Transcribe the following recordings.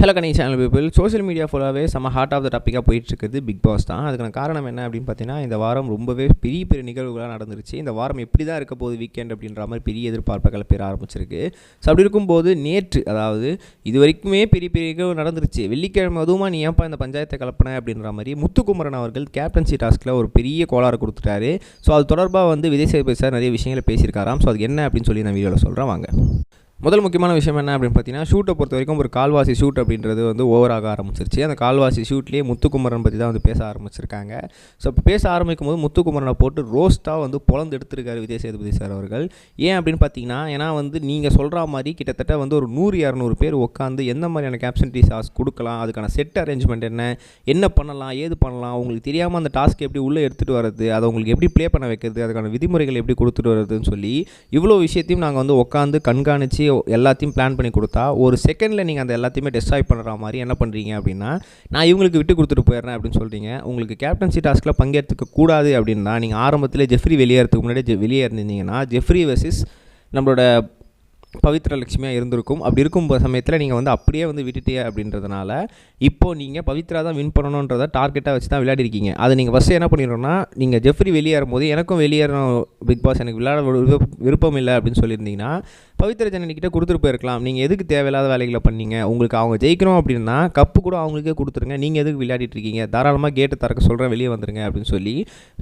Hello கனி channel people. Social media ஃபுல்லாகவே செம்ம heart of the டாப்பிக்காக போயிட்டுருக்குது பிக் பாஸ் தான். அதுக்கான காரணம் என்ன அப்படின்னு பார்த்தீங்கன்னா, இந்த வாரம் ரொம்பவே பெரிய பெரிய நிகழ்வுகளாக நடந்துருச்சு. இந்த வாரம் எப்படி தான் இருக்க போகுது வீக்கெண்ட் அப்படின்ற மாதிரி பெரிய எதிர்பார்ப்புகளை பெற ஆரம்பிச்சிருக்கு. ஸோ அப்படி இருக்கும்போது நேற்று, அதாவது இது வரைக்குமே பெரிய பெரிய நிகழ்வு நடந்துருச்சு. வெள்ளிக்கிழமை அதுவுமா நீ ஏன்ப்பா இந்த பஞ்சாயத்தை கலப்பின அப்படின்ற மாதிரி முத்துக்குமரன் அவர்கள் கேப்டன்சி டாஸ்கில் ஒரு பெரிய கோளாறு கொடுத்துட்டாரு. ஸோ அது தொடர்பாக விஜய் சேதுபதி சார் நிறைய விஷயங்களை பேசியிருக்காராம். ஸோ அது என்ன அப்படின்னு சொல்லி நான் வீடியோவில் சொல்கிறேன் வாங்க. முதல் முக்கியமான விஷயம் என்ன அப்படின்னு பார்த்தீங்கன்னா, ஷூட்டை பொறுத்த வரைக்கும் ஒரு கால்வாசி ஷூட் அப்படின்றது ஓவராக ஆரம்பிச்சிருச்சு. அந்த கால்வாசி ஷூட்லேயே முத்துக்குமரன் பற்றி தான் பேச ஆரம்பிச்சிருக்காங்க. ஸோ இப்போ பேச ஆரம்பிக்கும் போது முத்துக்குமரனை போட்டு ரோஸ்ட்டாக பொழந்து எடுத்திருக்காரு விஜய் சேதுபதி சார் அவர்கள். ஏன் அப்படின்னு பார்த்தீங்கன்னா, ஏன்னா நீங்கள் சொல்கிற மாதிரி கிட்டத்தட்ட ஒரு 100-200 பேர் உட்காந்து எந்த மாதிரியான கேப்டன்சி டாஸ்க் கொடுக்கலாம், அதுக்கான செட் அரேஞ்ச்மெண்ட் என்ன பண்ணலாம், ஏது பண்ணலாம், உங்களுக்கு தெரியாமல் அந்த டாஸ்க் எப்படி உள்ளே எடுத்துகிட்டு வரது, அதை உங்களுக்கு எப்படி ப்ளே பண்ண வைக்கிறது, அதுக்கான விதிமுறைகள் எப்படி கொடுத்துட்டு வரதுன்னு சொல்லி இவ்வளோ விஷயத்தையும் நாங்கள் உட்காந்து கண்காணித்து எல்லாத்தையும் பிளான் பண்ணி கொடுத்தா, ஒரு செகண்டில் நீங்கள் அந்த எல்லாத்தையுமே டெஸ்ட்ராய் பண்ணுற மாதிரி என்ன பண்ணுறீங்க அப்படின்னா, நான் இவங்களுக்கு விட்டு கொடுத்துட்டு போயிடுறேன் அப்படின்னு சொல்கிறீங்க. உங்களுக்கு கேப்டன்சி டாஸ்கில் பங்கேற்றுக்க கூடாது அப்படின்னா, நீங்கள் ஆரம்பத்தில் ஜெஃப்ரி வெளியேறதுக்கு முன்னாடி வெளியே இருந்தீங்கன்னா ஜெஃப்ரி வெர்சஸ் நம்மளோட பவித்ரா லட்சுமியாக இருந்திருக்கும். அப்படி இருக்கும் சமயத்தில் நீங்கள் அப்படியே விட்டுட்டே அப்படின்றதுனால இப்போது நீங்கள் பவித்ரா தான் வின் பண்ணணுன்றதை டார்கெட்டாக வச்சு தான் விளையாடிருக்கீங்க. அதை நீங்கள் ஃபஸ்ட்டு என்ன பண்ணிடணும்னா, நீங்கள் ஜெஃப்ரி வெளியேறும் போது எனக்கும் வெளியேறணும் பிக் பாஸ், எனக்கு விளையாட விருப்பம் இல்லை அப்படின்னு சொல்லியிருந்தீங்கன்னா பவித்ரா ஜனனிக்கிட்ட கொடுத்துட்டு போயிருக்கலாம். நீங்கள் எதுக்கு தேவையில்லாத வேலைகளை பண்ணீங்க? உங்களுக்கு அவங்க ஜெயிக்கணும் அப்படின்னா கப்பு கூட அவங்களுக்கே கொடுத்துருங்க. நீங்கள் எதுக்கு விளையாடிட்டு இருக்கீங்க? தாராளமாக கேட்டு திறக்க சொல்கிறேன், வெளியே வந்துருங்க அப்படின்னு சொல்லி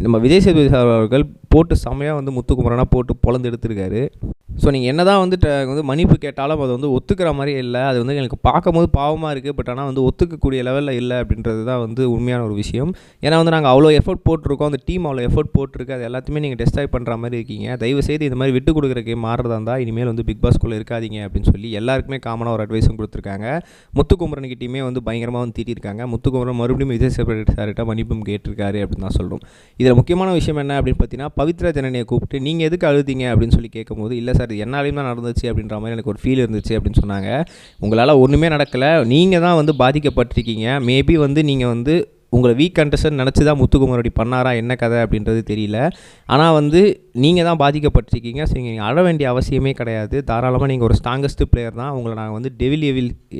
நம்ம விஜய் சேதுபதி அவர்கள் போட்டு செம்மையாக முத்துக்குமரனாக போட்டு பொழந்து எடுத்திருக்காரு. ஸோ நீங்கள் என்ன தான் மன்னிப்பு கேட்டாலும் அது ஒத்துக்கிற மாதிரியே இல்லை. அது எனக்கு பார்க்கும்போது பாவமாக இருக்குது. பட் ஆனால் ஒத்துக்கக்கூடிய லெவலில் இல்லை அப்படின்றது தான் உண்மையான ஒரு விஷயம். ஏன்னா நாங்கள் அவ்வளோ எஃபர்ட் போட்டிருக்கோம், அந்த டீம் அவ்வளோ எஃபர்ட் போட்டிருக்கு, அது எல்லாத்தையுமே நீங்கள் டெஸ்ட்ராய் பண்ணுற மாதிரி இருக்கீங்க. தயவுசெய்து இந்த மாதிரி விட்டு கொடுக்குற கேம் மாறுறதா இருந்தால் இனிமேல் பிக் பாஸ்குள்ளே இருக்காதீங்க அப்படின்னு சொல்லி எல்லாருக்குமே காமனாக ஒரு அட்வைஸும் கொடுத்துருக்காங்க. முத்துக்குமரன்கிட்டையுமே பயங்கரமாக தீட்டிருக்காங்க. முத்துக்குமரன் மறுபடியும் விஜய் சேதுபதி சார்கிட்ட மன்னிப்பும் கேட்டிருக்காரு அப்படின்னு தான் சொல்கிறோம். இதில் முக்கியமான விஷயம் என்ன அப்படின்னு பார்த்தீங்கன்னா, பவித்ரா ஜனனியை கூப்பிட்டு நீங்கள் எதுக்கு அழுதிங்க அப்படின்னு சொல்லி கேட்கும்போது, இல்லை சார் என்னாலையும் தான் நடந்துச்சு அப்படின்ற மாதிரி எனக்கு ஒரு ஃபீல் இருந்துச்சு அப்படின்னு சொன்னாங்க. உங்களால் ஒன்றுமே நடக்கலை, நீங்கள் தான் பாதிக்கப்பட்டிருக்கீங்க. மேபி நீங்கள் உங்களை வீக் கண்டஸ்டன் நினச்சி தான் முத்துக்குமரடி பண்ணாரா, என்ன கதை அப்படின்றது தெரியல. ஆனால் நீங்கள் தான் பாதிக்கப்பட்டிருக்கீங்க. ஸோ நீங்கள் அழ வேண்டிய அவசியமே கிடையாது. தாராளமாக நீங்கள் ஒரு ஸ்ட்ராங்கஸ்ட் பிளேயர் தான். உங்களை நாங்கள் டெவில்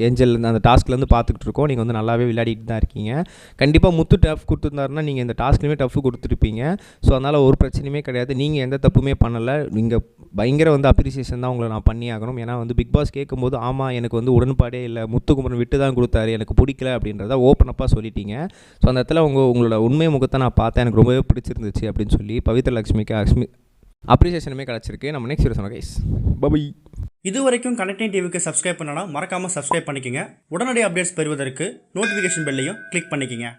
ஏஞ்சல் அந்த டாஸ்க்லேருந்து பார்த்துக்கிட்டு இருக்கோம். நீங்கள் நல்லாவே விளையாடிட்டு தான் இருக்கீங்க. கண்டிப்பாக முத்து டஃப் கொடுத்துருந்தாருன்னா நீங்கள் இந்த டாஸ்க்லையுமே டஃப் கொடுத்துருப்பீங்க. ஸோ அதனால் ஒரு பிரச்சனையுமே கிடையாது. நீங்கள் எந்த தப்புமே பண்ணலை. நீங்கள் பயங்கர அப்ரிசியேஷன் தான் உங்களை நான் பண்ணி ஆகணும். ஏன்னா பிக் பாஸ் கேட்கும்போது ஆமாம் எனக்கு உடன்பாடே இல்லை, முத்துக்குமரன் விட்டு தான் கொடுத்தாரு, எனக்கு பிடிக்கல அப்படின்றத ஓப்பன் அப்பாக சொல்லிட்டீங்க. ஸோ அந்த இடத்துல உங்களோட உண்மை முகத்தை நான் பார்த்தேன், எனக்கு ரொம்பவே பிடிச்சிருந்துச்சு அப்படின்னு சொல்லி பவித்ரா லட்சுமிக்கு அப்ரிசியேஷனுமே கிடச்சிருக்கு. நம்ம நெக்ஸ்ட் வீடியோ சொன்னோம் கைஸ். பை. இது வரைக்கும் கனெக்டிங் டிவிக்கு சப்ஸ்கிரைப் பண்ணனா மறக்காமல் சப்ஸ்கிரைப் பண்ணிக்கங்க. உடனடி அப்டேட்ஸ் பெறுவதற்கு நோட்டிஃபிகேஷன் பெல்லையும் கிளிக் பண்ணிக்கங்க.